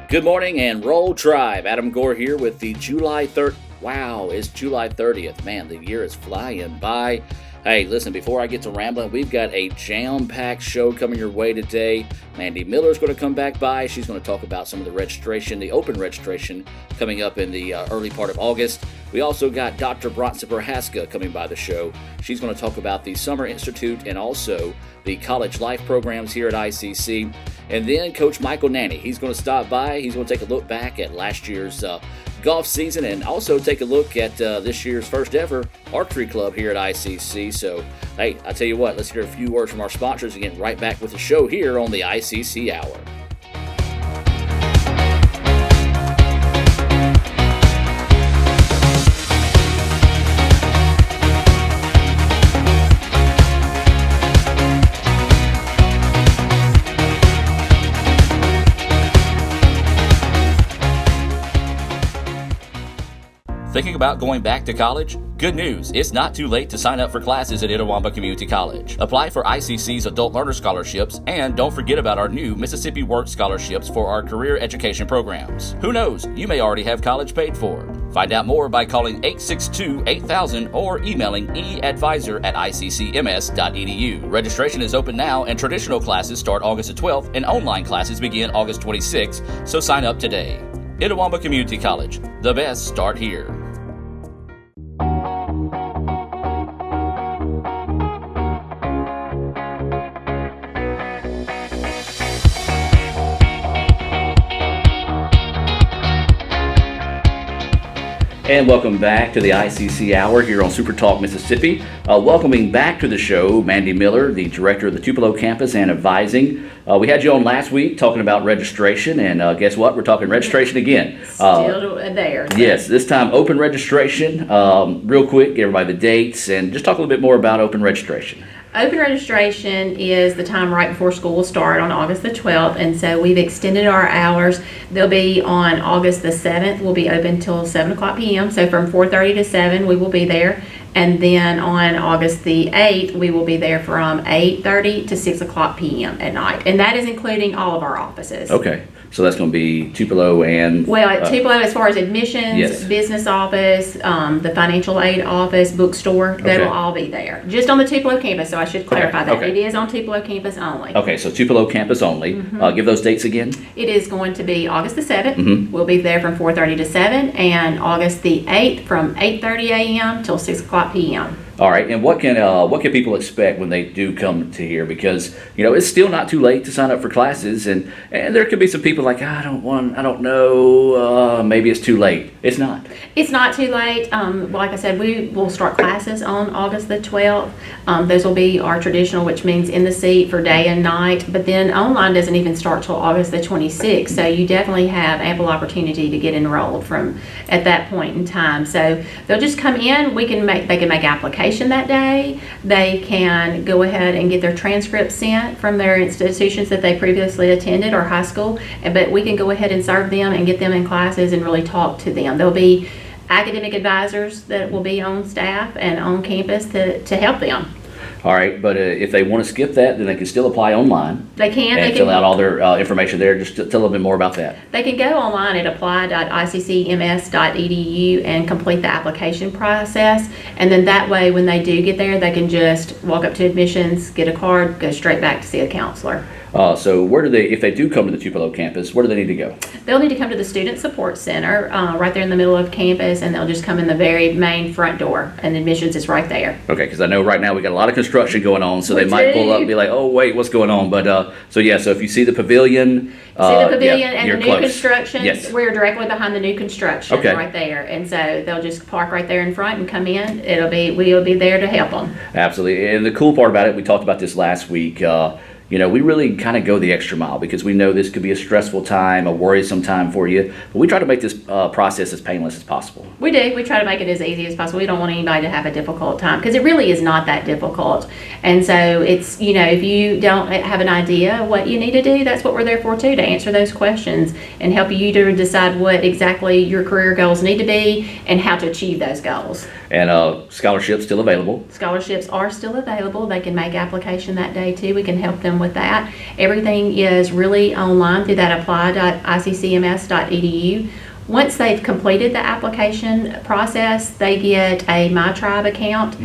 Good morning and roll tribe. Adam Gore here with the July 3rd. Wow, it's July 30th. Man, the year is flying by. Hey, listen, before I get to rambling, we've got a jam-packed show coming your way today. Mandy Miller's going to come back by. She's going to talk about some of the registration, the open registration, coming up in the early part of August. We also got Dr. Bronson Prohaska coming by the show. She's going to talk about the Summer Institute and also the college life programs here at ICC. And then Coach Michael Nanny, he's going to stop by. He's going to take a look back at last year's golf season and also take a look at this year's first ever archery club here at ICC. So, hey, I tell you what, let's hear a few words from our sponsors and get right back with the show here on the ICC Hour. Thinking about going back to college? Good news, it's not too late to sign up for classes at Itawamba Community College. Apply for ICC's Adult Learner Scholarships, and don't forget about our new Mississippi Work Scholarships for our career education programs. Who knows, you may already have college paid for. Find out more by calling 862-8000 or emailing eadvisor@iccms.edu. Registration is open now, and traditional classes start August 12th, and online classes begin August 26th, so sign up today. Itawamba Community College, the best start here. And welcome back to the ICC Hour here on Super Talk Mississippi. Welcoming back to the show, Mandy Miller, the director of the Tupelo campus and advising. We had you on last week talking about registration, and guess what? We're talking registration again. Still there. Yes, this time open registration. Real quick, give everybody the dates and just talk a little bit more about open registration. Open registration is the time right before school will start on August the 12th, and so we've extended our hours. They'll be on August the 7th. We'll be open till 7 o'clock p.m., so from 4:30 to 7 we will be there. And then on August the 8th, we will be there from 8:30 to 6 o'clock p.m. at night, and that is including all of our offices. Okay. So that's going to be Tupelo and... Well, at Tupelo, as far as admissions, yes. Business office, the financial aid office, bookstore, they will all be there. Just on the Tupelo campus, so I should clarify that. Okay. It is on Tupelo campus only. Okay, so Tupelo campus only. Mm-hmm. Give those dates again. It is going to be August the 7th. Mm-hmm. We'll be there from 4:30 to 7, and August the 8th from 8:30 a.m. till 6 o'clock p.m. All right, and what can people expect when they do come to here? Because it's still not too late to sign up for classes, and there could be some people like I don't know, maybe it's too late. It's not. It's not too late. Like I said, we will start classes on August the 12th. Those will be our traditional, which means in the seat for day and night. But then online doesn't even start till August the 26th, so you definitely have ample opportunity to get enrolled from at that point in time. So they'll just come in. They can make applications that day. They can go ahead and get their transcripts sent from their institutions that they previously attended or high school, but we can go ahead and serve them and get them in classes and really talk to them. There'll be academic advisors that will be on staff and on campus to help them. All right, but if they want to skip that, then they can still apply online. They can. And fill out all their information there. Just tell a little bit more about that. They can go online at apply.iccms.edu and complete the application process. And then that way, when they do get there, they can just walk up to admissions, get a card, go straight back to see a counselor. So where do if they do come to the Tupelo campus, where do they need to go? They'll need to come to the Student Support Center right there in the middle of campus, and they'll just come in the very main front door, and admissions is right there. Okay, because I know right now we got a lot of construction going on, so they might pull up and be like, oh, wait, what's going on? But so if you see the pavilion... and the new close. construction, yes. We're directly behind the new construction right there. And so they'll just park right there in front and come in. We'll be there to help them. Absolutely. And the cool part about it, we talked about this last week, we really kind of go the extra mile because we know this could be a stressful time, a worrisome time for you. But we try to make this process as painless as possible. We do. We try to make it as easy as possible. We don't want anybody to have a difficult time because it really is not that difficult. And so it's, if you don't have an idea what you need to do, that's what we're there for too, to answer those questions and help you to decide what exactly your career goals need to be and how to achieve those goals. And scholarships still available? Scholarships are still available. They can make application that day too. We can help them with that. Everything is really online through that apply.iccms.edu. Once they've completed the application process, they get a My Tribe account,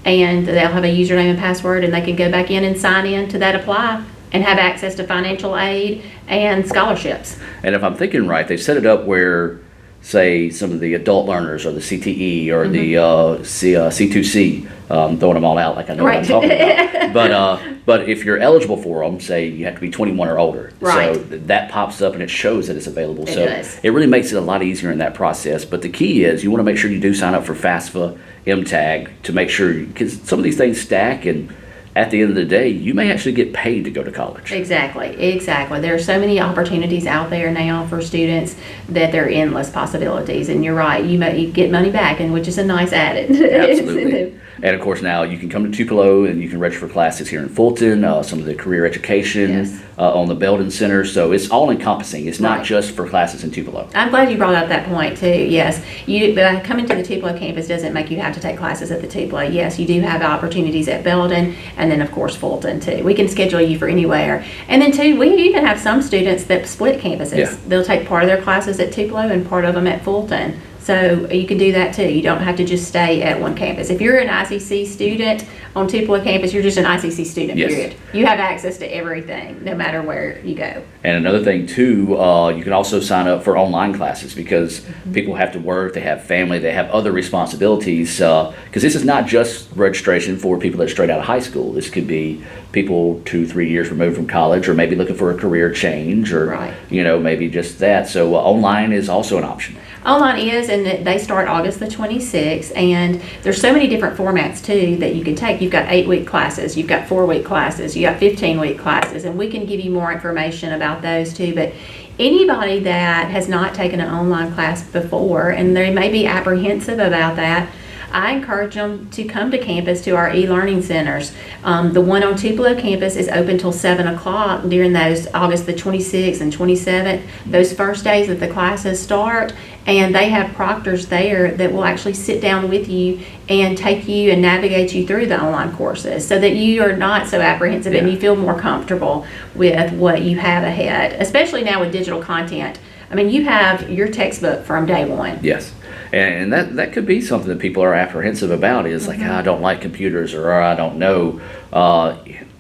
and they'll have a username and password, and they can go back in and sign in to that apply and have access to financial aid and scholarships. And if I'm thinking right, they've set it up where, say, some of the adult learners or the CTE or the C2C, throwing them all out like I know what I'm talking about. But if you're eligible for them, say you have to be 21 or older. Right. So that pops up and it shows that it's available. It So does. it really makes it a lot easier in that process. But the key is you want to make sure you do sign up for FAFSA, MTAG to make sure, because some of these things stack, and at the end of the day, you may actually get paid to go to college. Exactly. There are so many opportunities out there now for students that there are endless possibilities. And you're right, you get money back, and which is a nice added. Absolutely. And of course, now you can come to Tupelo and you can register for classes here in Fulton, some of the career education Yes. on the Belden Center. So it's all encompassing. It's not Right. just for classes in Tupelo. I'm glad you brought up that point too. Yes, coming to the Tupelo campus doesn't make you have to take classes at the Tupelo. Yes, you do have opportunities at Belden, and then of course Fulton too. We can schedule you for anywhere. And then too, we even have some students that split campuses. Yeah. They'll take part of their classes at Tupelo and part of them at Fulton. So you can do that too. You don't have to just stay at one campus. If you're an ICC student on Tupelo campus, you're just an ICC student, Yes. period. You have access to everything, no matter where you go. And another thing too, you can also sign up for online classes because people have to work, they have family, they have other responsibilities. Because this is not just registration for people that are straight out of high school. This could be people 2-3 years removed from college, or maybe looking for a career change, or Right. maybe just that. So online is also an option. Online is, and they start August the 26th, and there's so many different formats too that you can take. You've got 8-week classes, you've got 4-week classes, you got 15-week classes, and we can give you more information about those too. But anybody that has not taken an online class before, and they may be apprehensive about that, I encourage them to come to campus to our e-learning centers. The one on Tupelo campus is open till 7 o'clock during those August the 26th and 27th, those first days that the classes start, and they have proctors there that will actually sit down with you and take you and navigate you through the online courses so that you are not so apprehensive and you feel more comfortable with what you have ahead, especially now with digital content. I mean, you have your textbook from day one. Yes. And that could be something that people are apprehensive about, is like, I don't like computers, or I don't know.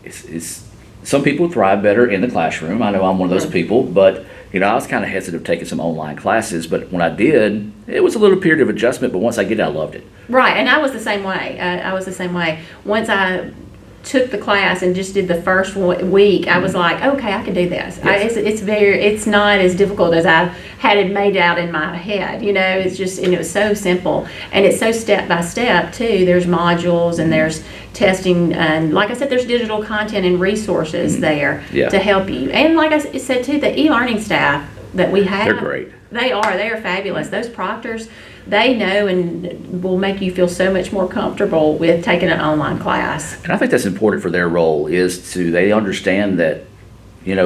It's some people thrive better in the classroom. I know I'm one of those people, but I was kind of hesitant of taking some online classes, but when I did, it was a little period of adjustment, but once I get it, I loved it. Right, and I was the same way. Once I took the class and just did the first week, I was like, okay, I can do this. Yes. It's not as difficult as I had it made out in my head. It's just, and it was so simple, and it's so step by step too. There's modules and there's testing, and like I said, there's digital content and resources there to help you. And like I said too, the e-learning staff that we have, They're great. They are fabulous. Those proctors, they know and will make you feel so much more comfortable with taking an online class. And I think that's important for their role, is they understand that,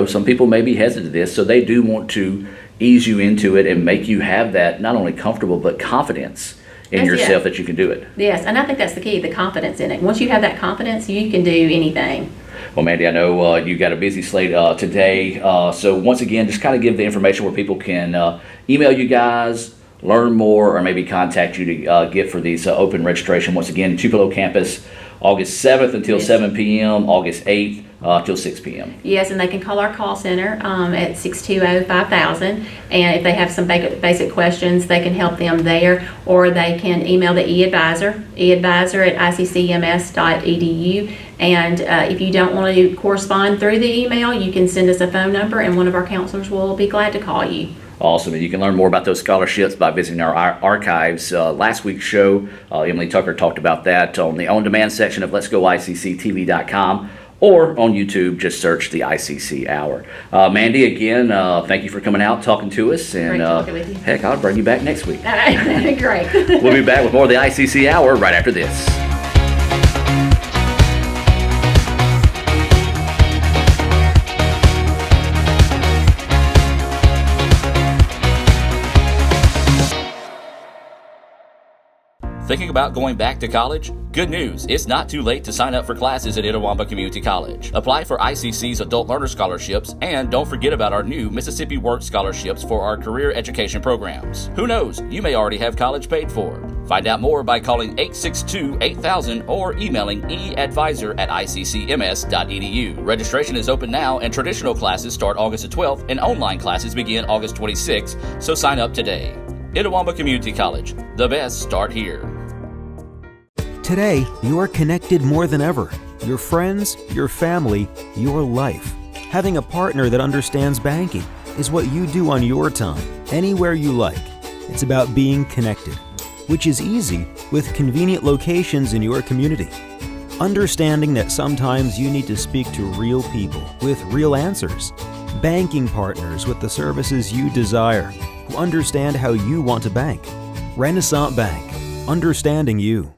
some people may be hesitant to this, so they do want to ease you into it and make you have that not only comfortable, but confidence in yourself that you can do it. Yes, and I think that's the key, the confidence in it. Once you have that confidence, you can do anything. Well, Mandy, I know you got a busy slate today. So once again, just kind of give the information where people can email you guys, learn more, or maybe contact you to get for these open registration. Once again, Tupelo campus, August 7th until 7 p.m., August 8th till 6 p.m. Yes, and they can call our call center at 620-5000, and if they have some basic questions, they can help them there, or they can email the e-advisor at iccms.edu. And if you don't want to correspond through the email, you can send us a phone number, and one of our counselors will be glad to call you. Awesome. And you can learn more about those scholarships by visiting our archives. Last week's show, Emily Tucker talked about that on the on-demand section of letsgoicctv.com, or on YouTube, just search the ICC Hour. Mandy, again, thank you for coming out, talking to us. And Great talking with you. Heck, I'll bring you back next week. All right, great. We'll be back with more of the ICC Hour right after this. Thinking about going back to college? Good news, it's not too late to sign up for classes at Itawamba Community College. Apply for ICC's Adult Learner Scholarships, and don't forget about our new Mississippi Work Scholarships for our career education programs. Who knows, you may already have college paid for. Find out more by calling 862-8000 or emailing eadvisor@iccms.edu. Registration is open now, and traditional classes start August the 12th, and online classes begin August 26th, so sign up today. Itawamba Community College, the best start here. Today, you are connected more than ever. Your friends, your family, your life. Having a partner that understands banking is what you do on your time, anywhere you like. It's about being connected, which is easy with convenient locations in your community. Understanding that sometimes you need to speak to real people with real answers. Banking partners with the services you desire, who understand how you want to bank. Renaissance Bank, understanding you.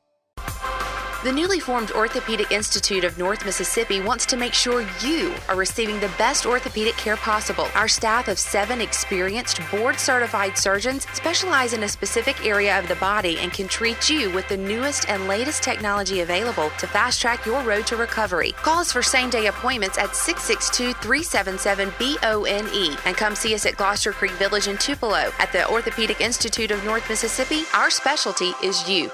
The newly formed Orthopedic Institute of North Mississippi wants to make sure you are receiving the best orthopedic care possible. Our staff of 7 experienced, board-certified surgeons specialize in a specific area of the body and can treat you with the newest and latest technology available to fast-track your road to recovery. Call us for same-day appointments at 662-377-BONE and come see us at Gloucester Creek Village in Tupelo. At the Orthopedic Institute of North Mississippi, our specialty is you.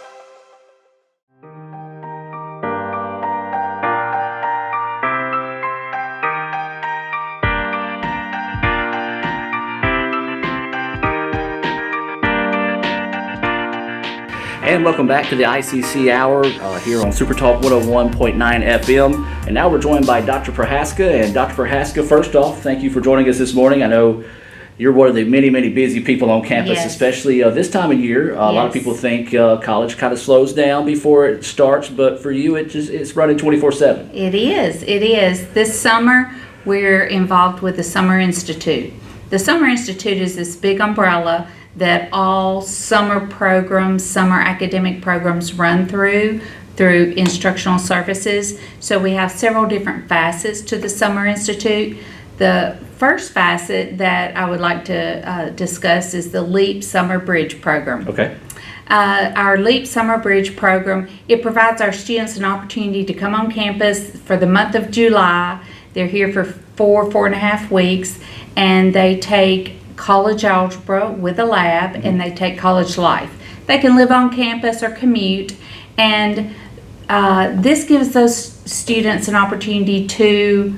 And welcome back to the ICC Hour here on Super Talk 101.9 FM. And now we're joined by Dr. Prohaska. And Dr. Prohaska, first off, thank you for joining us this morning. I know you're one of the many, many busy people on campus, Yes. especially this time of year. A lot of people think college kind of slows down before it starts, but for you, it's running 24/7. It is. This summer, we're involved with the Summer Institute. The Summer Institute is this big umbrella that all summer programs, summer academic programs run through instructional services. So we have several different facets to the Summer Institute. The first facet that I would like to discuss is the LEAP Summer Bridge Program. Okay. Our LEAP Summer Bridge Program, it provides our students an opportunity to come on campus for the month of July. They're here for 4.5 weeks, and they take college algebra with a lab, and they take college life. They can live on campus or commute, and this gives those students an opportunity to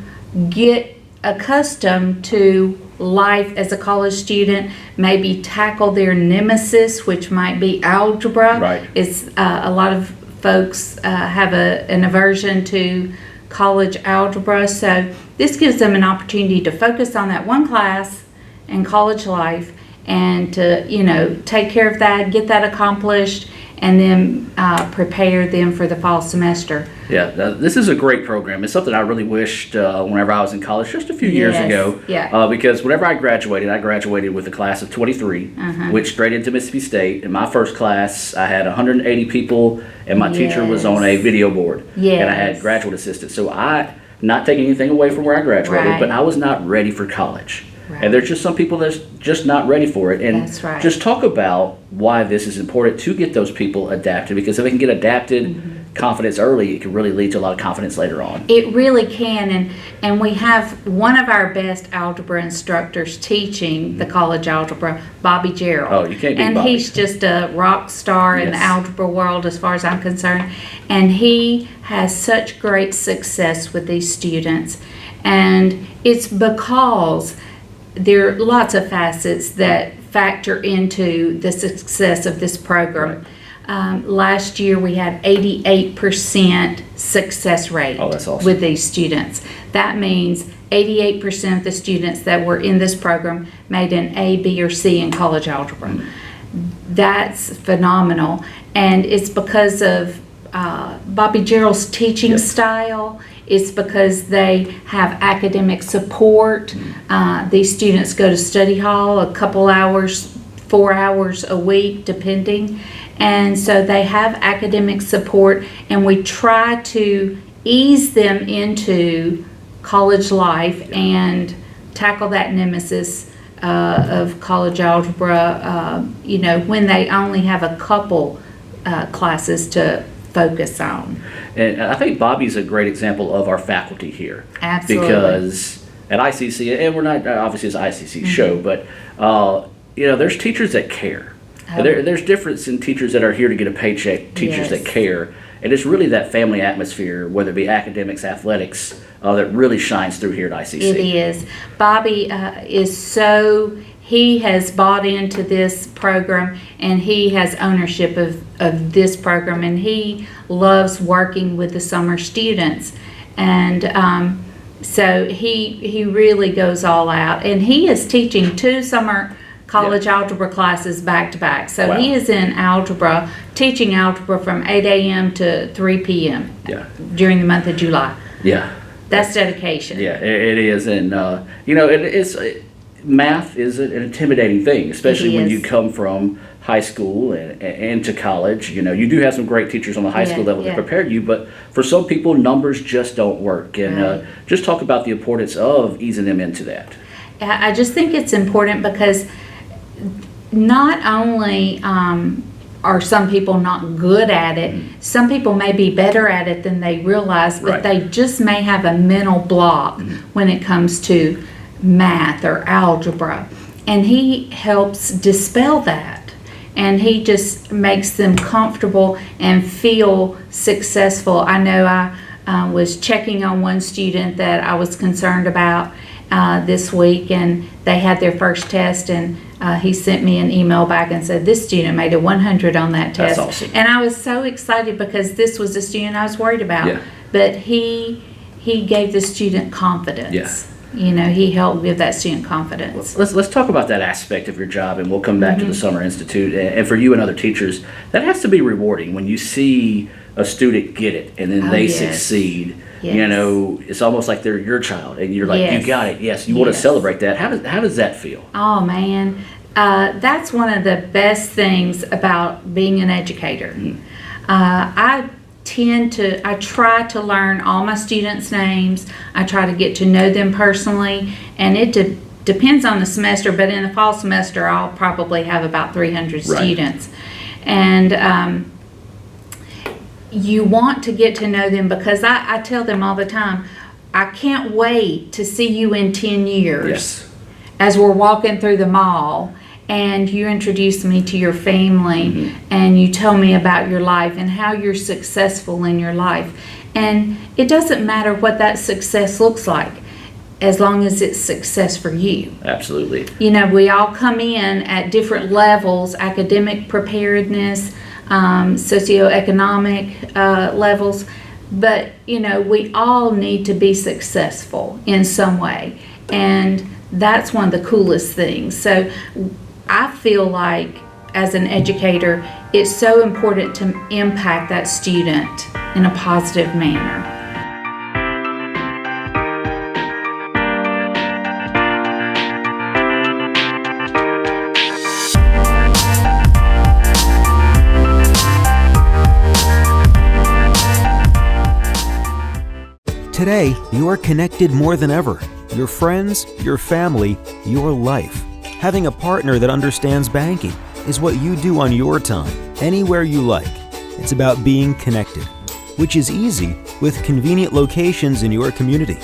get accustomed to life as a college student, maybe tackle their nemesis, which might be algebra. Right. It's a lot of folks have an aversion to college algebra, so this gives them an opportunity to focus on that one class and college life, and to take care of that, get that accomplished, and then prepare them for the fall semester. Yeah, this is a great program. It's something I really wished whenever I was in college just a few years ago. Yeah. Because whenever I graduated with a class of 23, went straight into Mississippi State. In my first class, I had 180 people, and my teacher was on a video board. Yes. And I had graduate assistants. So not taking anything away from where I graduated, Right. but I was not ready for college. Right. And there's just some people that's just not ready for it. And That's right. just talk about why this is important to get those people adapted, because if they can get adapted confidence early, it can really lead to a lot of confidence later on. It really can, and we have one of our best algebra instructors teaching the college algebra, Bobby Gerald. Oh, you can't beat And Bobby. he's just a rock star in the Yes. algebra world as far as I'm concerned. And he has such great success with these students. And it's because there are lots of facets that factor into the success of this program. Last year we had 88% success rate Oh, that's awesome. with these students. That means 88% of the students that were in this program made an A, B, or C in college algebra. That's phenomenal, and it's because of Bobby Gerald's teaching style. It's because they have academic support. These students go to study hall a couple hours, 4 hours a week, depending. And so they have academic support, and we try to ease them into college life and tackle that nemesis of college algebra, when they only have a couple classes to focus on. And I think Bobby's a great example of our faculty here. Absolutely. Because at ICC, and we're not, obviously it's an ICC show, but there's teachers that care. Oh. There's difference in teachers that are here to get a paycheck, teachers that care. And it's really that family atmosphere, whether it be academics, athletics, that really shines through here at ICC. It is. Bobby he has bought into this program, and he has ownership of this program, and he loves working with the summer students. And so he really goes all out. And he is teaching 2 summer college algebra classes back to back. So he is in algebra, teaching algebra from 8 a.m. to 3 p.m. During the month of July. Yeah. That's dedication. Yeah, it is. And, math is an intimidating thing, especially when you come from high school and to college. You do have some great teachers on the high school level that prepare you, but for some people, numbers just don't work. And just talk about the importance of easing them into that. I just think it's important because not only are some people not good at it, some people may be better at it than they realize, but they just may have a mental block when it comes to math or algebra. And he helps dispel that. And he just makes them comfortable and feel successful. I know I was checking on one student that I was concerned about this week, and they had their first test, and he sent me an email back and said this student made a 100 on that test. That's awesome. And I was so excited because this was a student I was worried about. But he gave the student confidence. He helped give that student confidence. Let's talk about that aspect of your job, and we'll come back to the Summer Institute. And for you and other teachers, that has to be rewarding when you see a student get it and then they succeed. It's almost like they're your child, and you're like, you got it. Yes, you want to celebrate that. How does that feel? Oh man, that's one of the best things about being an educator. I try to learn all my students' names. I try to get to know them personally, and it depends on the semester, but in the fall semester I'll probably have about 300 students. And you want to get to know them because I tell them all the time, I can't wait to see you in 10 years as we're walking through the mall and you introduce me to your family and you tell me about your life and how you're successful in your life. And it doesn't matter what that success looks like, as long as it's success for you. Absolutely. We all come in at different levels, academic preparedness, socioeconomic levels, but we all need to be successful in some way, and that's one of the coolest things. So I feel like as an educator, it's so important to impact that student in a positive manner. Today, you are connected more than ever. Your friends, your family, your life. Having a partner that understands banking is what you do on your time, anywhere you like. It's about being connected, which is easy with convenient locations in your community.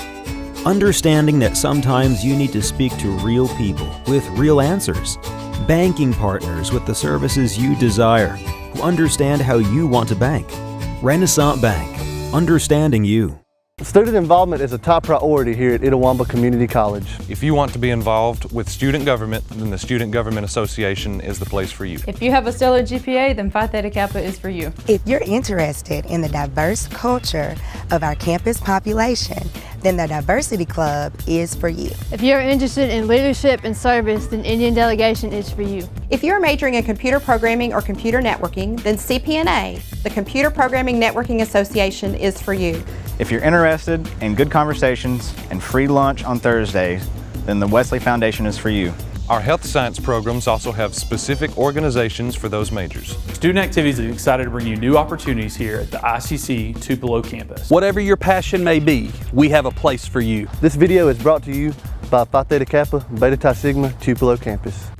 Understanding that sometimes you need to speak to real people with real answers. Banking partners with the services you desire, who understand how you want to bank. Renaissance Bank, understanding you. Student involvement is a top priority here at Itawamba Community College. If you want to be involved with student government, then the Student Government Association is the place for you. If you have a stellar GPA, then Phi Theta Kappa is for you. If you're interested in the diverse culture of our campus population, then the Diversity Club is for you. If you're interested in leadership and service, then Indian Delegation is for you. If you're majoring in computer programming or computer networking, then CPNA, the Computer Programming Networking Association, is for you. If you're interested in good conversations and free lunch on Thursdays, then the Wesley Foundation is for you. Our health science programs also have specific organizations for those majors. Student Activities is excited to bring you new opportunities here at the ICC Tupelo campus. Whatever your passion may be, we have a place for you. This video is brought to you by Phi Theta Kappa, Beta Chi Sigma, Tupelo campus.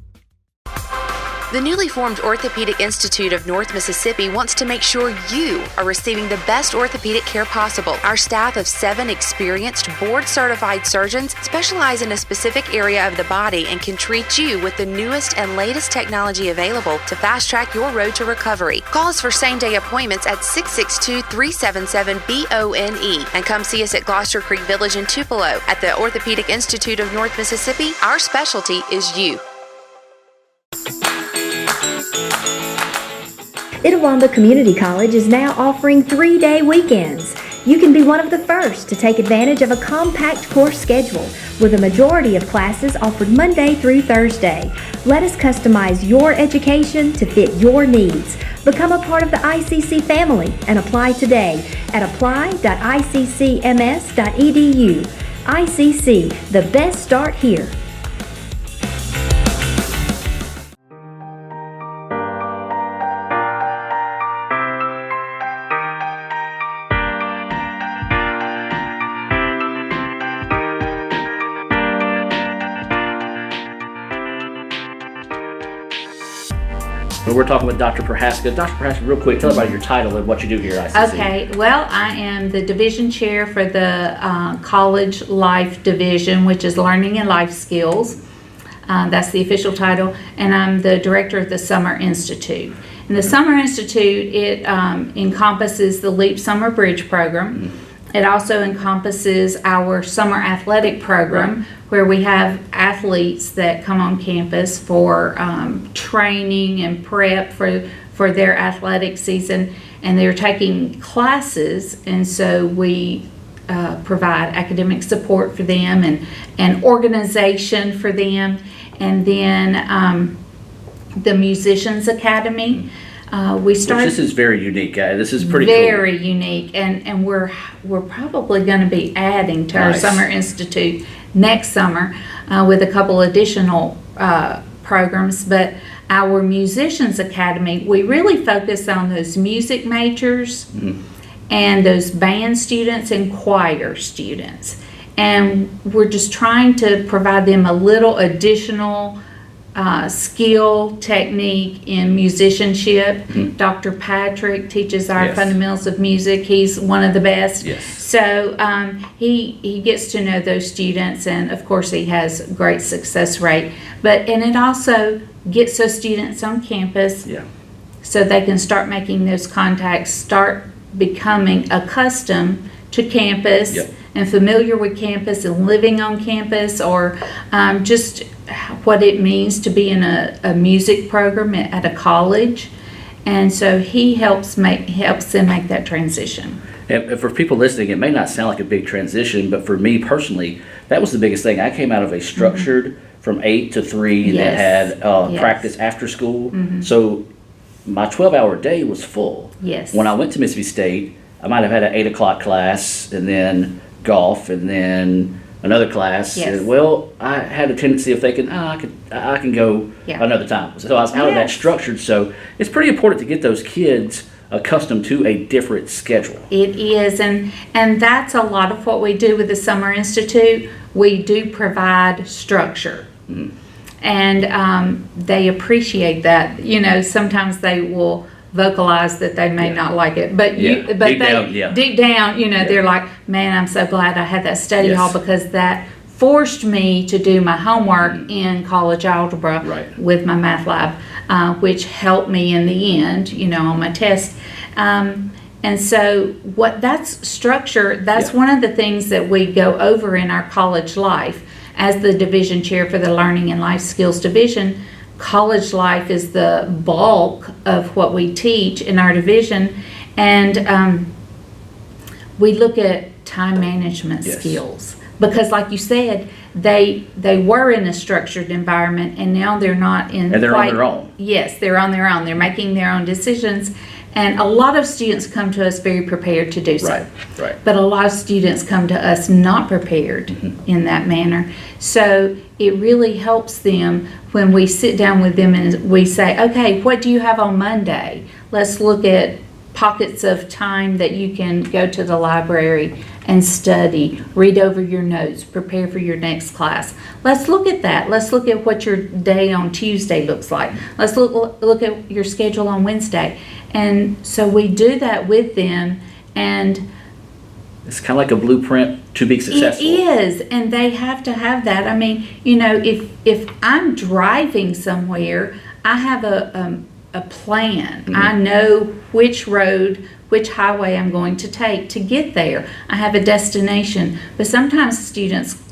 The newly formed Orthopedic Institute of North Mississippi wants to make sure you are receiving the best orthopedic care possible. Our staff of 7 experienced, board-certified surgeons specialize in a specific area of the body and can treat you with the newest and latest technology available to fast-track your road to recovery. Call us for same-day appointments at 662-377-BONE and come see us at Gloucester Creek Village in Tupelo. At the Orthopedic Institute of North Mississippi, our specialty is you. Itawamba Community College is now offering 3-day weekends. You can be one of the first to take advantage of a compact course schedule with a majority of classes offered Monday through Thursday. Let us customize your education to fit your needs. Become a part of the ICC family and apply today at apply.iccms.edu. ICC, the best start here. We're talking with Dr. Prohaska. Dr. Prohaska, real quick, tell about your title and what you do here at ICC. Okay, well, I am the division chair for the College Life Division, which is Learning and Life Skills. That's the official title. And I'm the director of the Summer Institute. And the Summer Institute, it encompasses the LEAP Summer Bridge program. It also encompasses our summer athletic program, where we have athletes that come on campus for training and prep for their athletic season, and they're taking classes, and so we provide academic support for them and organization for them. And then the Musicians Academy. We started. This is very unique. This is pretty very cool. unique, and we're probably going to be adding to our Summer Institute next summer with a couple additional programs. But our Musicians Academy, we really focus on those music majors and those band students and choir students, and we're just trying to provide them a little additional skill, technique in musicianship. Dr. Patrick teaches our fundamentals of music. He's one of the best. So he gets to know those students, and of course he has a great success rate. And it also gets those students on campus so they can start making those contacts, start becoming accustomed to campus and familiar with campus and living on campus, or just what it means to be in a music program at a college. And so he helps them make that transition. And for people listening, it may not sound like a big transition, but for me personally, that was the biggest thing. I came out of a structured from 8 to 3 that had practice after school. So my 12-hour day was full. When I went to Mississippi State, I might have had an 8 o'clock class, and then golf, and then another class. And, well, I had a tendency of thinking, I can go another time. So I was out of that structured. So it's pretty important to get those kids accustomed to a different schedule. It is, and that's a lot of what we do with the Summer Institute. We do provide structure, and they appreciate that. You know, sometimes they will vocalize that they may not like it, but deep down, you know, they're like, man, I'm so glad I had that study hall, because that forced me to do my homework in college algebra with my math lab, which helped me in the end, you know, on my test. And so that's structure. That's one of the things that we go over in our college life. As the division chair for the Learning and Life Skills Division, college life is the bulk of what we teach in our division, and we look at time management skills, because like you said, they were in a structured environment, and now they're not in. And they're on their own. Yes, they're on their own. They're making their own decisions, and a lot of students come to us very prepared to do so. But a lot of students come to us not prepared in that manner. So it really helps them when we sit down with them and we say, okay, what do you have on Monday? Let's look at pockets of time that you can go to the library and study, read over your notes, prepare for your next class. Let's look at that. Let's look at what your day on Tuesday looks like. Let's look at your schedule on Wednesday. And so we do that with them, and it's kind of like a blueprint to be successful. It is, and they have to have that. I mean, you know, if I'm driving somewhere, I have a plan. Mm-hmm. I know which road, which highway I'm going to take to get there. I have a destination. But sometimes students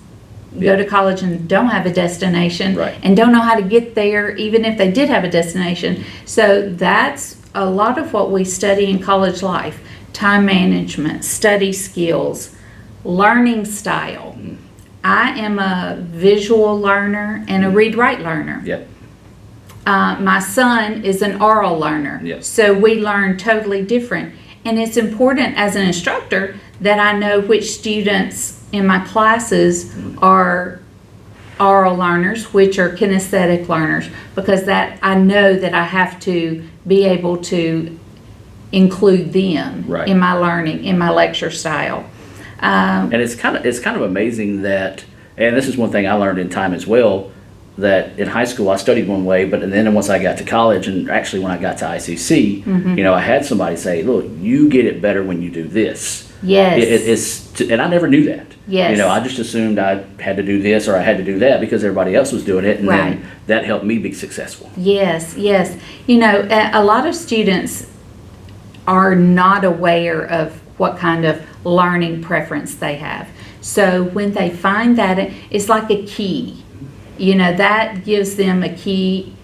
go to college and don't have a destination, right, and don't know how to get there, even if they did have a destination. So that's a lot of what we study in college life: time management, study skills, learning style. I am a visual learner and a read-write learner. Yep. My son is an oral learner. Yep. So we learn totally different. And it's important as an instructor that I know which students in my classes are oral learners, which are kinesthetic learners, because that I know that I have to be able to include them right in my learning, in my lecture style. And it's kind of amazing that, and this is one thing I learned in time as well, that in high school I studied one way, but then once I got to college, and actually when I got to ICC, Mm-hmm. you know, I had somebody say, look, you get it better when you do this. Yes. And I never knew that. Yes. You know, I just assumed I had to do this or I had to do that because everybody else was doing it, and right. then that helped me be successful. Yes, yes. You know, a lot of students are not aware of what kind of learning preference they have. So when they find that, it's like a key. You know, that gives them a key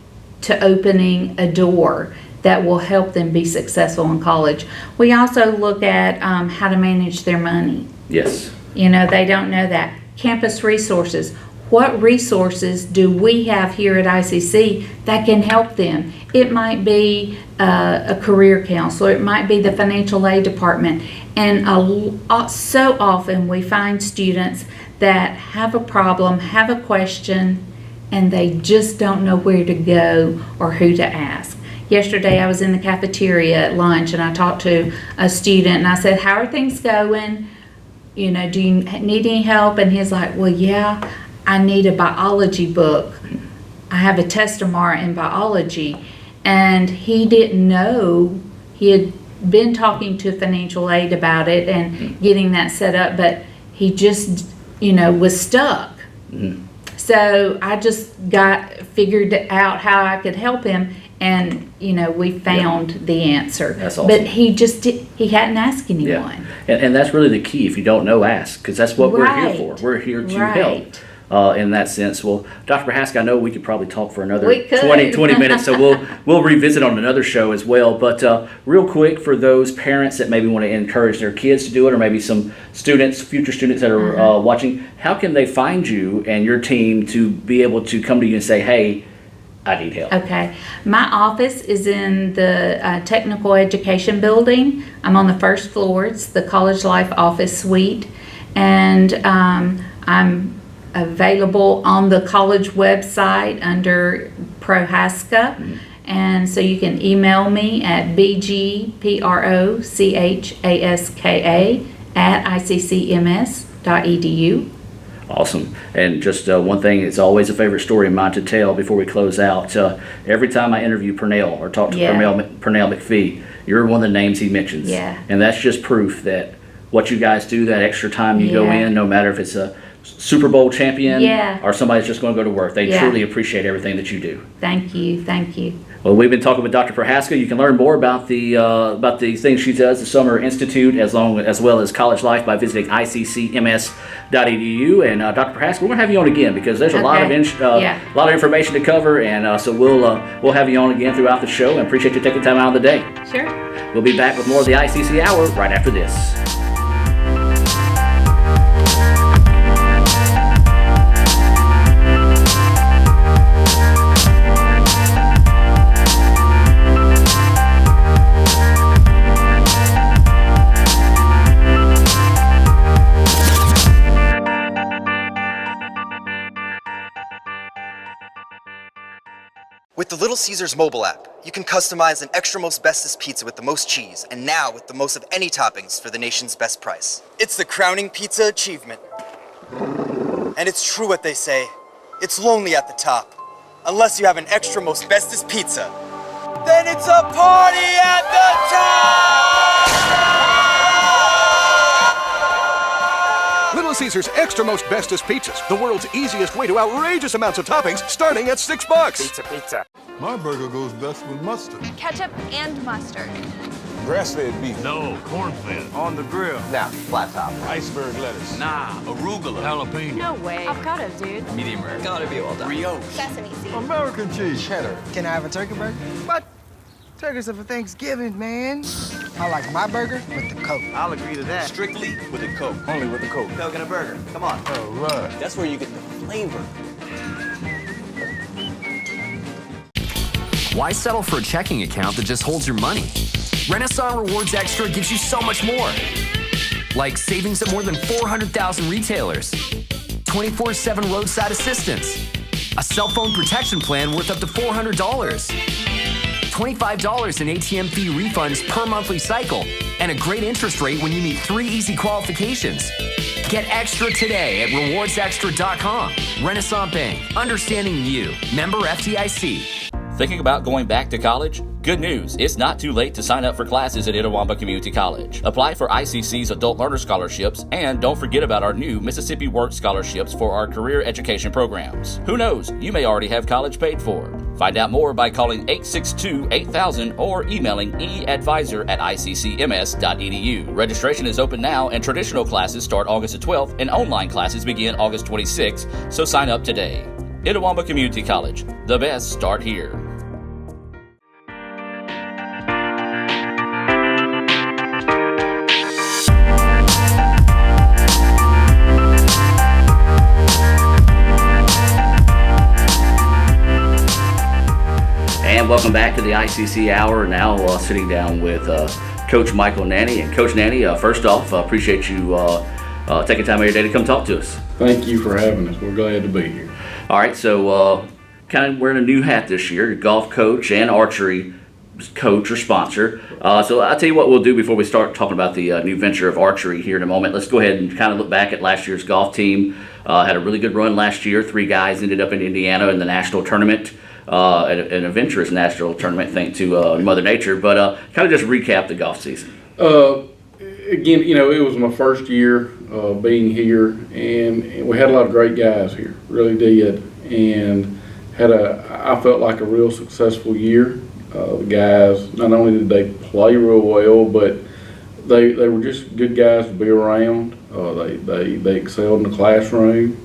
to opening a door that will help them be successful in college. We also look at how to manage their money. Yes. You know, they don't know that. Campus resources. What resources do we have here at ICC that can help them? It might be a career counselor. It might be the financial aid department. And so often we find students that have a problem, have a question, and they just don't know where to go or who to ask. Yesterday I was in the cafeteria at lunch and I talked to a student and I said, how are things going? You know, do you need any help? And he's like, well, yeah, I need a biology book. I have a test tomorrow in biology. And he didn't know. He had been talking to financial aid about it and getting that set up, but he just, you know, was stuck. Mm-hmm. So I just figured out how I could help him, and you know, we found the answer. That's awesome. But he hadn't asked anyone. Yeah. And that's really the key. If you don't know, ask, because that's what Right. we're here for. We're here to Right. help. In that sense. Well, Dr. Prohaska, I know we could probably talk for another We could. 20 minutes, so we'll revisit on another show as well. But real quick, for those parents that maybe want to encourage their kids to do it, or maybe some students, future students that are watching, how can they find you and your team to be able to come to you and say, hey, I need help? Okay. My office is in the Technical Education Building. I'm on the first floor. It's the College Life Office Suite. And I'm available on the college website under Prohaska. Mm-hmm. And so you can email me at bgprochaska@iccms.edu. Awesome. And just one thing, it's always a favorite story of mine to tell before we close out. Every time I interview Pernell or talk to Pernell McPhee, you're one of the names he mentions. Yeah. And that's just proof that what you guys do, that extra time you go in, no matter if it's a Super Bowl champion or somebody's just going to go to work, they truly appreciate everything that you do. Thank you. Thank you. Well, we've been talking with Dr. Prohaska. You can learn more about the things she does, the Summer Institute, as well as College Life, by visiting iccms.edu. And Dr. Prohaska, we're going to have you on again because there's a lot of information to cover, and so we'll have you on again throughout the show. And appreciate you taking time out of the day. Sure. We'll be back with more of the ICC Hour right after this. With the little Caesars mobile app, you can customize an extra most bestest pizza with the most cheese, and now with the most of any toppings for the nation's best price. It's the crowning pizza achievement. And it's true what they say, it's lonely at the top. Unless you have an extra most bestest pizza, then it's a party at the top! Little Caesars Extra Most Bestest Pizzas, the world's easiest way to outrageous amounts of toppings, starting at $6. Pizza. My burger goes best with mustard. Ketchup and mustard. Grass-fed beef. No, corn-fed. On the grill. Now, flat top. Iceberg lettuce. Nah, arugula. Jalapeno. No way. Avocado, dude. Medium rare. Gotta be well done. Brioche. Sesame seeds. American cheese. Cheddar. Can I have a turkey burger? What? Turkeys are for Thanksgiving, man. I like my burger with the Coke. I'll agree to that. Strictly with a Coke. Only with the Coke. Coke and a burger. Come on. All right. That's where you get the flavor. Why settle for a checking account that just holds your money? Renaissance Rewards Extra gives you so much more. Like savings at more than 400,000 retailers, 24/7 roadside assistance, a cell phone protection plan worth up to $400, $25 in ATM fee refunds per monthly cycle, and a great interest rate when you meet 3 easy qualifications. Get extra today at rewardsextra.com. Renaissance Bank, understanding you. Member FDIC. Thinking about going back to college? Good news, it's not too late to sign up for classes at Itawamba Community College. Apply for ICC's Adult Learner Scholarships, and don't forget about our new Mississippi Work Scholarships for our career education programs. Who knows, you may already have college paid for. Find out more by calling 862-8000 or emailing eadvisor@iccms.edu. Registration is open now, and traditional classes start August the 12th, and online classes begin August 26th, so sign up today. Itawamba Community College, the best start here. And welcome back to the ICC Hour. Now sitting down with Coach Michael Nanny. And Coach Nanny, first off, appreciate you taking time out of your day to come talk to us. Thank you for having us. We're glad to be here. All right, so kind of wearing a new hat this year, golf coach and archery coach or sponsor. So I'll tell you what we'll do before we start talking about the new venture of archery here in a moment. Let's go ahead and kind of look back at last year's golf team. Had a really good run last year. 3 guys ended up in Indiana in the national tournament. An adventurous national tournament, thanks to Mother Nature. But kind of just recap the golf season. Again, you know, it was my first year being here, and we had a lot of great guys here, really did, and I felt like a real successful year. The guys, not only did they play real well, but they were just good guys to be around. They excelled in the classroom.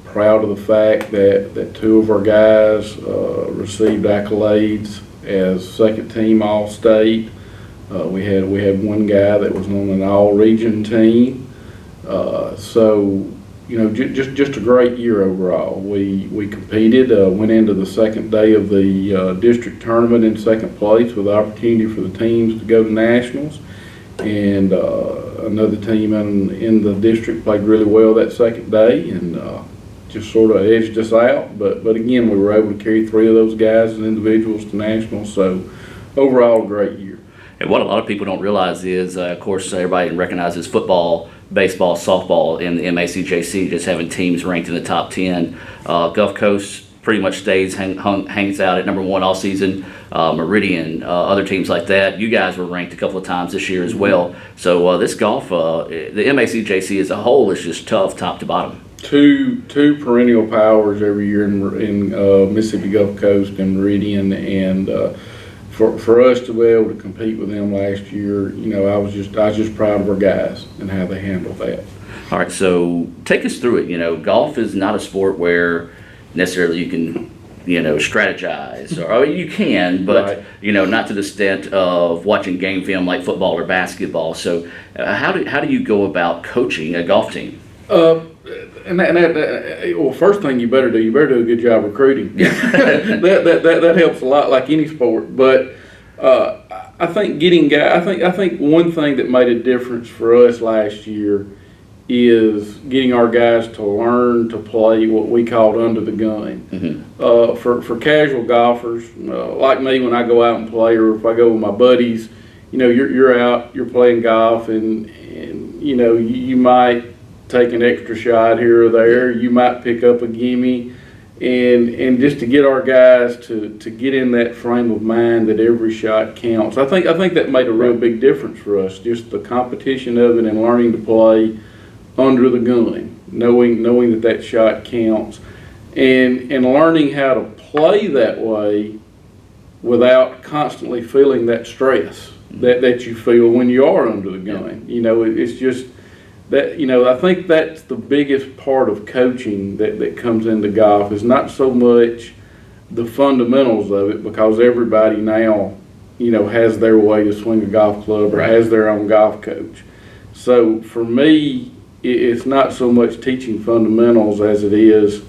Proud of the fact that 2 of our guys received accolades as second team All-State. We had one guy that was on an all-region team. So, you know, just a great year overall. We competed, went into the second day of the district tournament in second place with the opportunity for the teams to go to nationals. And another team in the district played really well that second day and just sort of edged us out. But again, we were able to carry 3 of those guys as individuals to nationals. So overall, a great year. And what a lot of people don't realize is, of course, everybody recognizes football, baseball, softball in the MACJC, just having teams ranked in the top 10. Gulf Coast pretty much hangs out at number 1 all season. Meridian, other teams like that. You guys were ranked a couple of times this year as well. So this golf, the MACJC as a whole is just tough top to bottom. Two perennial powers every year in Mississippi Gulf Coast and Meridian, and for us to be able to compete with them last year, you know, I was just proud of our guys and how they handled that. All right, so take us through it. You know, golf is not a sport where necessarily you can, you know, strategize, or you can, but right. You know, not to the extent of watching game film like football or basketball. So, how do you go about coaching a golf team? Well, first thing you better do a good job recruiting. that helps a lot, like any sport. But I think getting guys. I think one thing that made a difference for us last year is getting our guys to learn to play what we called under the gun. For casual golfers like me, when I go out and play, or if I go with my buddies, you're out, you're playing golf, and you might take an extra shot here or there. You might pick up a gimme, and just to get our guys to get in that frame of mind that every shot counts. I think that made a real big difference for us. Just the competition of it and learning to play under the gun, knowing that shot counts, and learning how to play that way without constantly feeling that stress that you feel when you are under the gun. It's just that, I think that's the biggest part of coaching that comes into golf, is not so much the fundamentals of it, because everybody now, has their way to swing a golf club or has their own golf coach. So for me, it's not so much teaching fundamentals as it is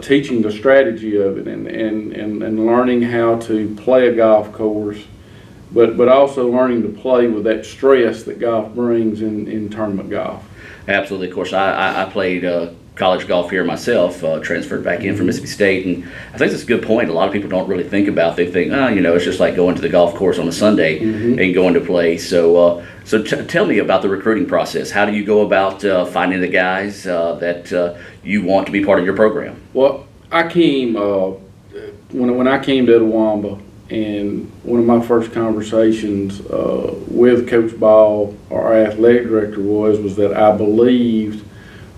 teaching the strategy of it, and learning how to play a golf course, but also learning to play with that stress that golf brings in tournament golf. Absolutely. Of course, I played college golf here myself, transferred back in from Mississippi State, and I think that's a good point. A lot of people don't really think about. They think, it's just like going to the golf course on a Sunday and going to play. So tell me about the recruiting process. How do you go about finding the guys that you want to be part of your program? Well, I came when I came to Itawamba, and one of my first conversations with Coach Ball, our athletic director, was that I believed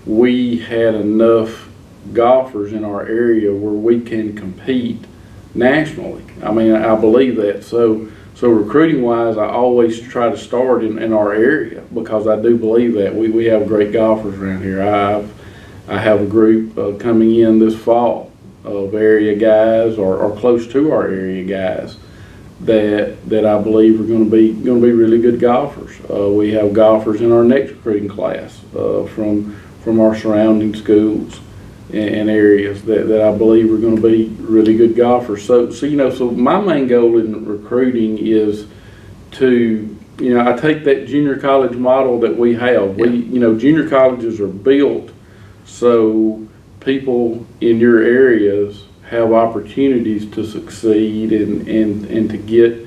we had enough golfers in our area where we can compete nationally. I believe that. So recruiting wise, I always try to start in our area, because I do believe that we have great golfers around here. I have a group coming in this fall of area guys, or close to our area guys, that I believe are going to be really good golfers. We have golfers in our next recruiting class from our surrounding schools and areas that I believe are going to be really good golfers. So my main goal in recruiting is to, I take that junior college model that we have. Junior colleges are built so people in your areas have opportunities to succeed and to get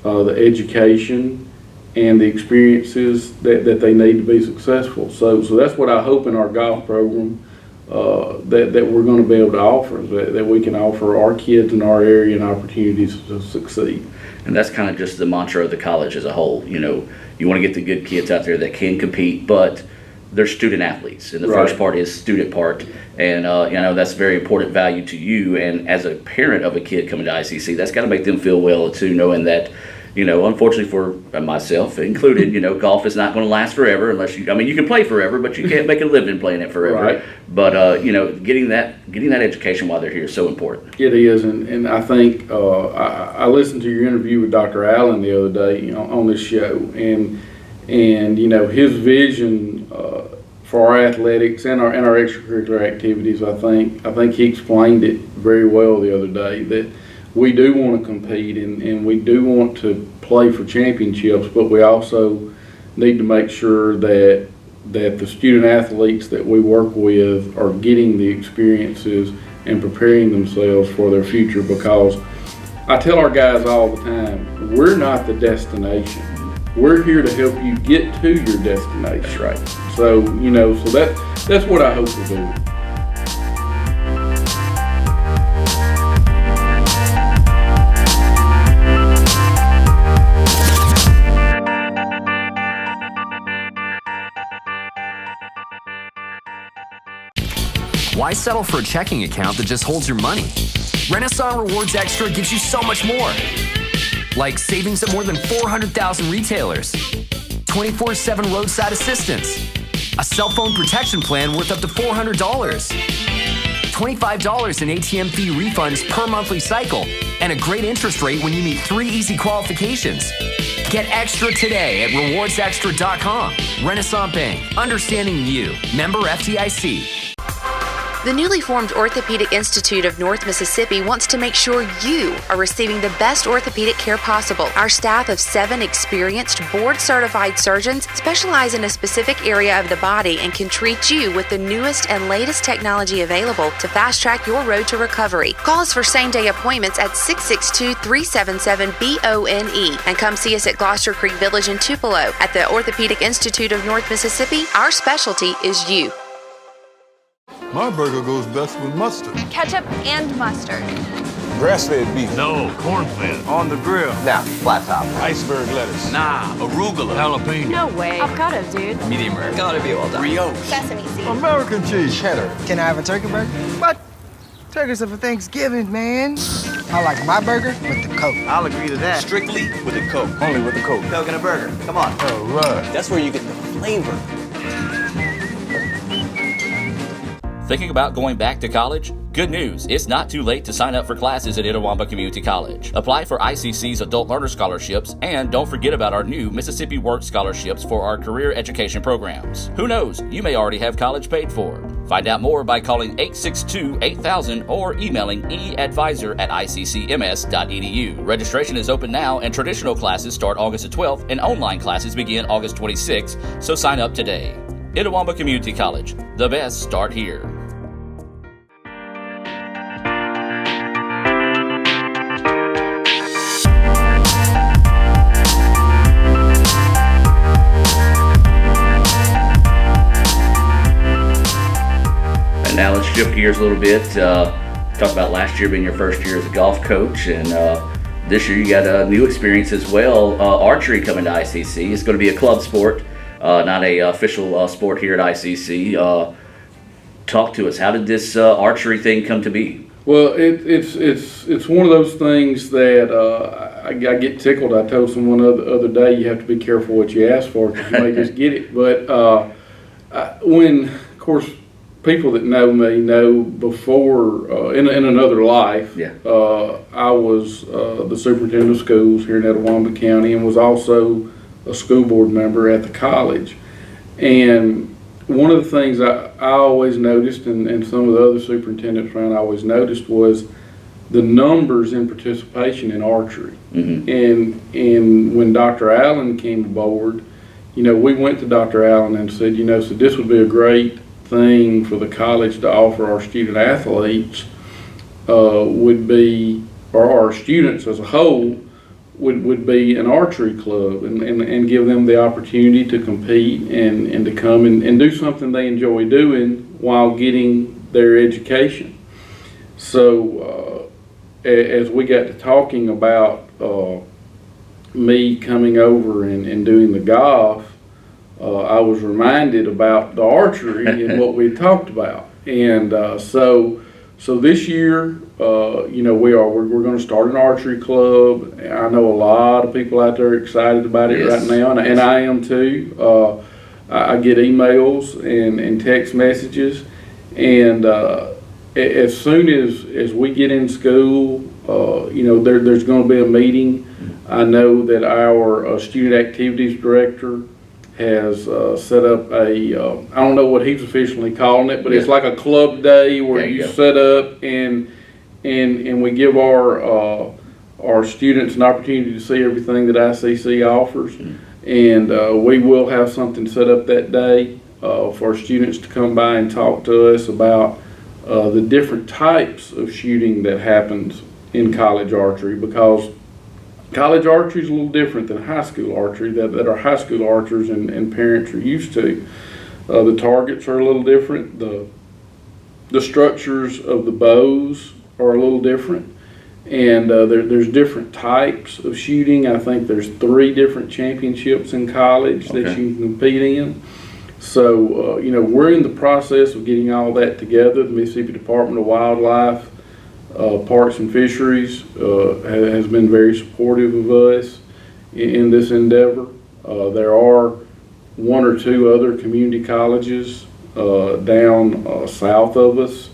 the education and the experiences that they need to be successful. So that's what I hope in our golf program that we're going to be able to offer, that we can offer our kids in our area and opportunities to succeed. And that's kind of just the mantra of the college as a whole. You want to get the good kids out there that can compete, but they're student athletes, and the first part is student part, and that's very important value to you. And as a parent of a kid coming to ICC, that's got to make them feel well too, knowing that, unfortunately for myself included, golf is not going to last forever unless you can play forever, but you can't make a living playing it forever. Right. But getting that education while they're here is so important. It is, and I think I listened to your interview with Dr. Allen the other day on this show, and his vision for our athletics and our extracurricular activities. I think he explained it very well the other day, that we do want to compete and we do want to play for championships, but we also need to make sure that the student athletes that we work with are getting the experiences and preparing themselves for their future, because I tell our guys all the time, we're not the destination. We're here to help you get to your destination. That's right. So, that's what I hope to do. Why settle for a checking account that just holds your money? Renaissance Rewards Extra gives you so much more. Like savings at more than 400,000 retailers, 24/7 roadside assistance, a cell phone protection plan worth up to $400, $25 in ATM fee refunds per monthly cycle, and a great interest rate when you meet 3 easy qualifications. Get extra today at rewardsextra.com. Renaissance Bank, understanding you. Member FDIC. The newly formed Orthopedic Institute of North Mississippi wants to make sure you are receiving the best orthopedic care possible. Our staff of 7 experienced, board-certified surgeons specialize in a specific area of the body and can treat you with the newest and latest technology available to fast-track your road to recovery. Call us for same-day appointments at 662-377-BONE and come see us at Gloucester Creek Village in Tupelo. At the Orthopedic Institute of North Mississippi, our specialty is you. My burger goes best with mustard. Ketchup and mustard. Grass-fed beef. No, corn-fed. On the grill. Now, flat top. Iceberg lettuce. Nah, arugula. Jalapeno. No way. Avocado, dude. Medium rare. Gotta be well done. Brioche. Sesame seeds. American cheese. Cheddar. Can I have a turkey burger? What? Turkeys are for Thanksgiving, man. I like my burger with the Coke. I'll agree to that. Strictly with the Coke. Only with the Coke. Coke and a burger. Come on. All right. That's where you get the flavor. Thinking about going back to college? Good news, it's not too late to sign up for classes at Itawamba Community College. Apply for ICC's Adult Learner Scholarships, and don't forget about our new Mississippi Work Scholarships for our career education programs. Who knows, you may already have college paid for. Find out more by calling 862-8000 or emailing eadvisor@iccms.edu. Registration is open now, and traditional classes start August 12th, and online classes begin August 26th, so sign up today. Itawamba Community College, the best start here. And now let's shift gears a little bit. Talk about last year being your first year as a golf coach, and this year you got a new experience as well. Archery coming to ICC. It's going to be a club sport. Not a official sport here at ICC. Talk to us. How did this archery thing come to be? Well, it's one of those things that I get tickled. I told someone the other day, you have to be careful what you ask for because you may just get it. But when, of course, people that know me know before in another life, I was the superintendent of schools here in Itawamba County and was also a school board member at the college. And one of the things I always noticed, and some of the other superintendents around I always noticed, was the numbers in participation in archery. And when Dr. Allen came aboard, we went to Dr. Allen and said, so this would be a great thing for the college to offer our student athletes, would be, or our students as a whole, would be an archery club and give them the opportunity to compete and to come and do something they enjoy doing while getting their education. So as we got to talking about me coming over and doing the golf, I was reminded about the archery and what we talked about. And so this year, we're going to start an archery club. I know a lot of people out there are excited about it right now, and I am too. I get emails and text messages, and as soon as we get in school, there's going to be a meeting. I know that our student activities director has set up I don't know what he's officially calling it, but it's like a club day where you set up and we give our students an opportunity to see everything that ICC offers. And we will have something set up that day for our students to come by and talk to us about the different types of shooting that happens in college archery, because college archery is a little different than high school archery that our high school archers and parents are used to. The targets are a little different. The structures of the bows are a little different. And there's different types of shooting. I think there's 3 different championships in college that you can compete in. So, we're in the process of getting all that together. The Mississippi Department of Wildlife, Parks and Fisheries has been very supportive of us in this endeavor. There are 1 or 2 other community colleges down south of us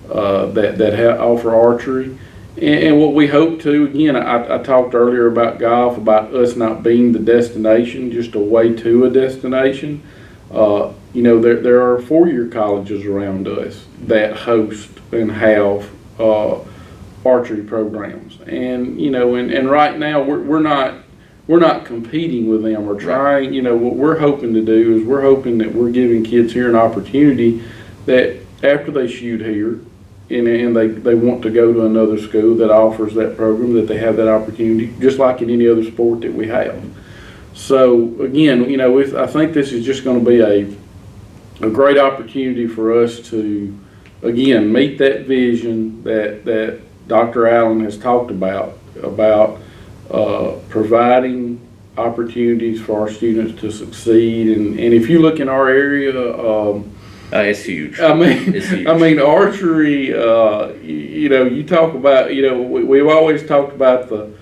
that offer archery. And what we hope to, again, I talked earlier about golf, about us not being the destination, just a way to a destination. There are four-year colleges around us that host and have archery programs, and right now we're not competing with them or trying. What we're hoping to do is we're hoping that we're giving kids here an opportunity that after they shoot here and they want to go to another school that offers that program, that they have that opportunity, just like in any other sport that we have. So again, I think this is just going to be a great opportunity for us to, again, meet that vision that Dr. Allen has talked about providing opportunities for our students to succeed. And if you look in our area, it's huge. It's huge. Archery. You talk about. We've always talked about the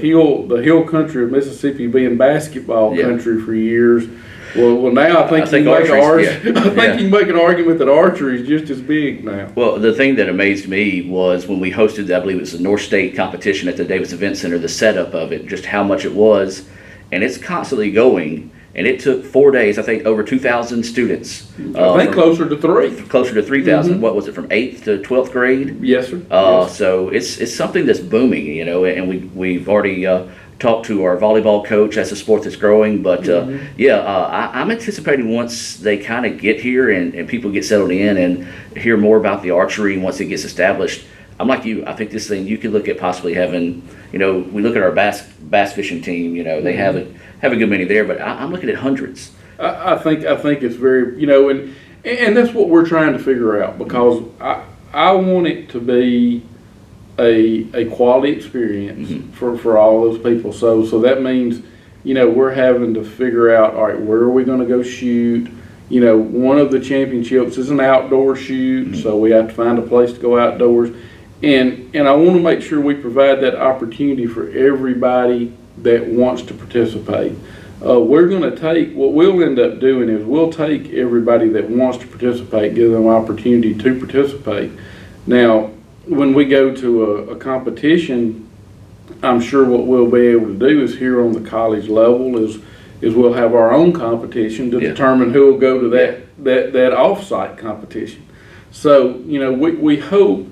hill country of Mississippi being basketball country for years. Well, now I think you can make an argument that archery is just as big now. Well, the thing that amazed me was when we hosted, I believe it was the North State competition at the Davis Event Center, the setup of it, just how much it was, and it's constantly going. And it took 4 days, I think, over 2,000 students. I think closer to 3,000. Closer to 3,000. What was it, from 8th to 12th grade? Yes, sir. Yes. So it's something that's booming, and we've already talked to our volleyball coach. That's a sport that's growing. But I'm anticipating once they kind of get here and people get settled in and hear more about the archery, and once it gets established, I'm like you. I think this thing, you could look at possibly having, we look at our bass fishing team, they have a good many there, but I'm looking at hundreds. I think it's very, and that's what we're trying to figure out, because I want it to be a quality experience for all those people. So that means, we're having to figure out, all right, where are we going to go shoot? One of the championships is an outdoor shoot, so we have to find a place to go outdoors. And I want to make sure we provide that opportunity for everybody that wants to participate. We're going to take, what we'll end up doing is we'll take everybody that wants to participate, give them an opportunity to participate. Now, when we go to a competition, I'm sure what we'll be able to do is here on the college level is we'll have our own competition to determine who will go to that off-site competition. So, we hope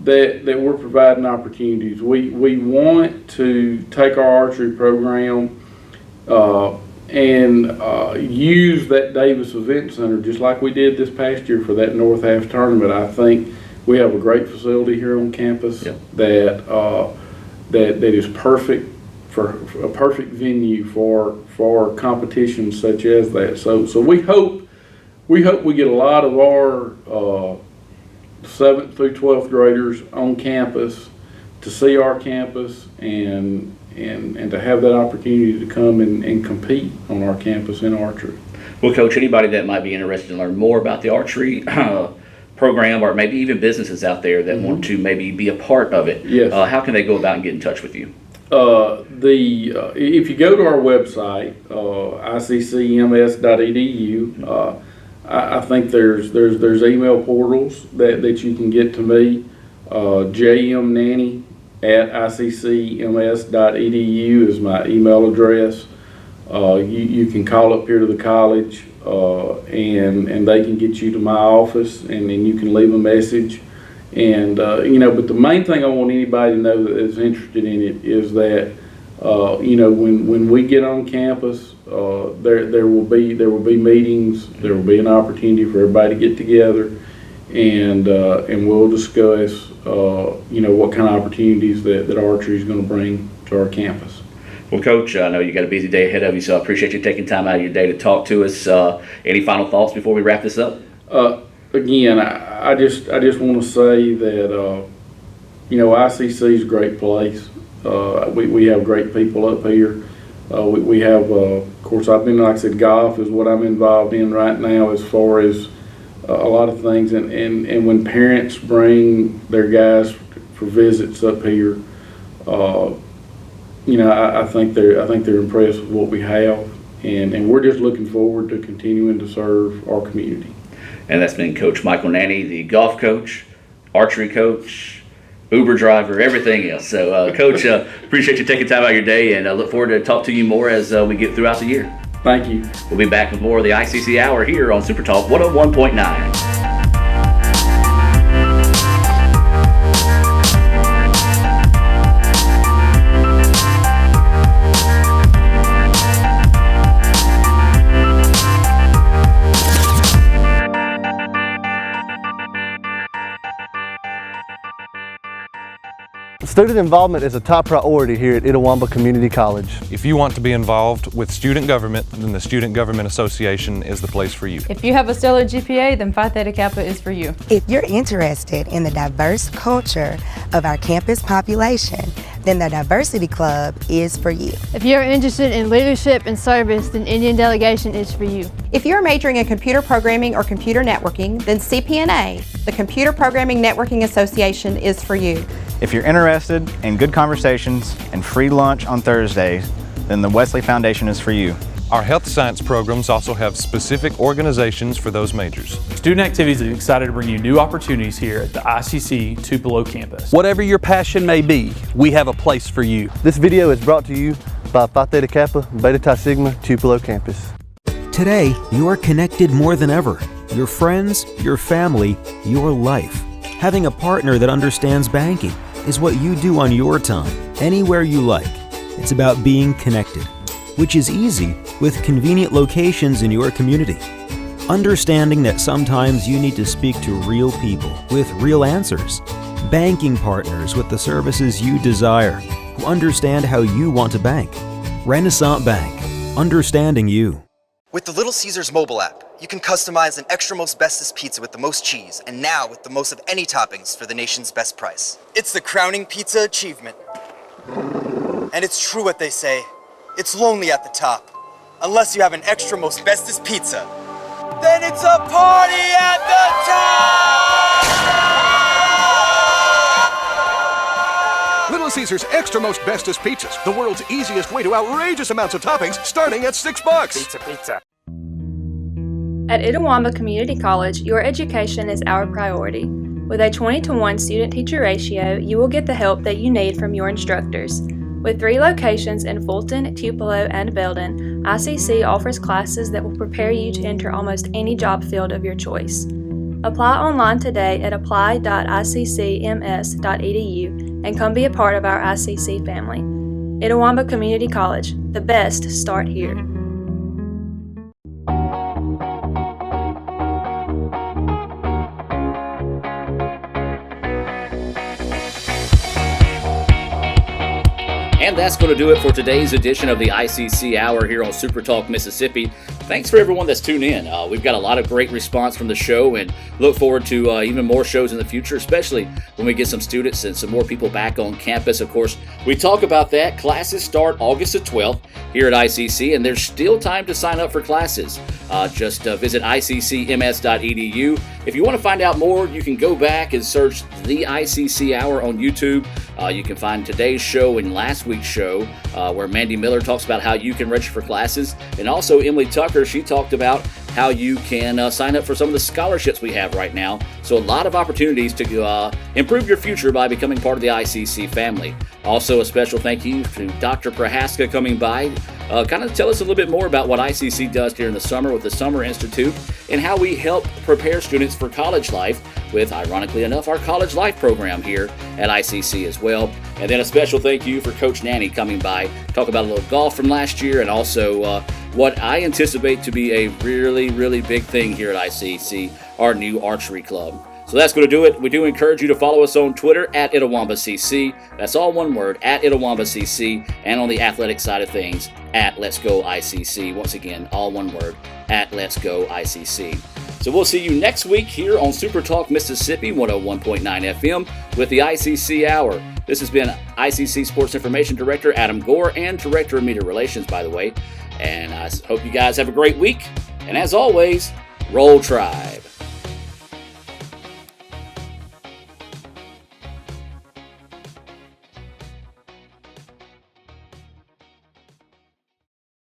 that we're providing opportunities. We want to take our archery program and use that Davis Event Center just like we did this past year for that North Half tournament. I think we have a great facility here on campus that is perfect for a perfect venue for competitions such as that. So we hope we get a lot of our 7th through 12th graders on campus to see our campus and to have that opportunity to come and compete on our campus in archery. Well, Coach, anybody that might be interested in learning more about the archery program, or maybe even businesses out there that want to maybe be a part of it, how can they go about and get in touch with you? If you go to our website, iccms.edu, I think there's email portals that you can get to me. jmnanny@iccms.edu is my email address. You can call up here to the college and they can get you to my office, and then you can leave a message. And but the main thing I want anybody to know that is interested in it is that when we get on campus, there will be meetings. There will be an opportunity for everybody to get together, and we'll discuss what kind of opportunities that archery is going to bring to our campus. Well, Coach, I know you got a busy day ahead of you, so I appreciate you taking time out of your day to talk to us. Any final thoughts before we wrap this up? Again, I just want to say that ICC is a great place. We have great people up here. We have, of course, like I said, golf is what I'm involved in right now as far as a lot of things. And when parents bring their guys for visits up here, I think they're impressed with what we have, and we're just looking forward to continuing to serve our community. And that's been Coach Michael Nanny, the golf coach, archery coach, Uber driver, everything else. So, Coach, appreciate you taking time out of your day, and I look forward to talk to you more as we get throughout the year. Thank you. We'll be back with more of the ICC Hour here on Super Talk 101.9. Student involvement is a top priority here at Itawamba Community College. If you want to be involved with student government, then the Student Government Association is the place for you. If you have a stellar GPA, then Phi Theta Kappa is for you. If you're interested in the diverse culture of our campus population, then the Diversity Club is for you. If you're interested in leadership and service, then Indian Delegation is for you. If you're majoring in computer programming or computer networking, then CPNA, the Computer Programming Networking Association, is for you. If you're interested in good conversations and free lunch on Thursdays, then the Wesley Foundation is for you. Our health science programs also have specific organizations for those majors. Student Activities is excited to bring you new opportunities here at the ICC Tupelo campus. Whatever your passion may be, we have a place for you. This video is brought to you by Phi Theta Kappa, Beta Chi Sigma, Tupelo campus. Today, you are connected more than ever. Your friends, your family, your life. Having a partner that understands banking is what you do on your time, anywhere you like. It's about being connected, which is easy with convenient locations in your community. Understanding that sometimes you need to speak to real people with real answers. Banking partners with the services you desire, who understand how you want to bank. Renaissance Bank, understanding you. With the Little Caesars mobile app, you can customize an extra most bestest pizza with the most cheese, and now with the most of any toppings for the nation's best price. It's the crowning pizza achievement. And it's true what they say, it's lonely at the top. Unless you have an extra most bestest pizza, then it's a party at the top! Little Caesars Extra Most Bestest Pizzas, the world's easiest way to outrageous amounts of toppings, starting at $6. Pizza. At Itawamba Community College, your education is our priority. With a 20-to-1 student-teacher ratio, you will get the help that you need from your instructors. With 3 locations in Fulton, Tupelo, and Belden, ICC offers classes that will prepare you to enter almost any job field of your choice. Apply online today at apply.iccms.edu and come be a part of our ICC family. Itawamba Community College, the best start here. And that's going to do it for today's edition of the ICC Hour here on Super Talk Mississippi. Thanks for everyone that's tuned in. We've got a lot of great response from the show and look forward to even more shows in the future, especially when we get some students and some more people back on campus. Of course, we talk about that. Classes start August the 12th here at ICC, and there's still time to sign up for classes. Just visit iccms.edu. If you want to find out more, you can go back and search the ICC Hour on YouTube. You can find today's show and last week's show where Mandy Miller talks about how you can register for classes. And also Emily Tucker, she talked about how you can sign up for some of the scholarships we have right now. So a lot of opportunities to improve your future by becoming part of the ICC family. Also a special thank you to Dr. Prohaska coming by. Kind of tell us a little bit more about what ICC does during the summer with the Summer Institute and how we help prepare students for college life with, ironically enough, our College Life program here at ICC as well. And then a special thank you for Coach Nanny coming by, talk about a little golf from last year and also what I anticipate to be a really, really big thing here at ICC, our new archery club. So that's going to do it. We do encourage you to follow us on Twitter at ItawambaCC. That's all one word, at ItawambaCC. And on the athletic side of things, at Let's Go ICC. Once again, all one word, at Let's Go ICC. So we'll see you next week here on Super Talk Mississippi 101.9 FM with the ICC Hour. This has been ICC Sports Information Director Adam Gore and Director of Media Relations, by the way. And I hope you guys have a great week. And as always, Roll Tribe.